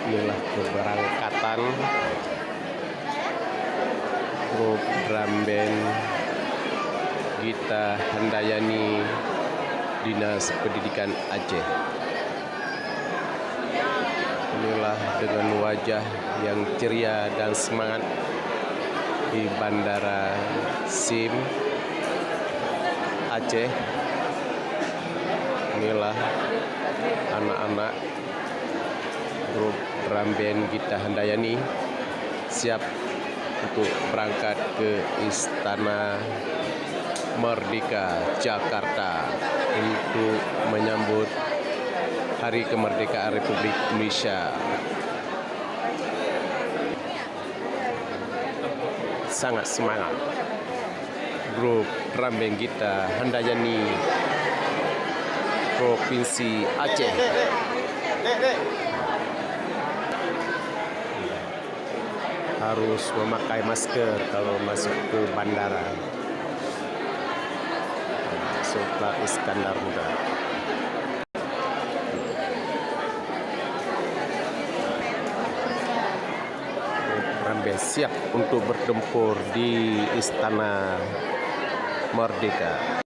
Inilah keberangkatan grup drum band Gita Handayani Dinas Pendidikan Aceh. Inilah dengan wajah yang ceria dan semangat di Bandara SIM Aceh. Inilah anak-anak grup drum band Gita Handayani siap untuk berangkat ke Istana Merdeka Jakarta untuk menyambut Hari Kemerdekaan Republik Indonesia. Sangat semangat grup drum band Gita Handayani Provinsi Aceh. Harus memakai masker kalau masuk ke bandara. Sultan Iskandar Muda. Rambe siap untuk bertempur di Istana Merdeka.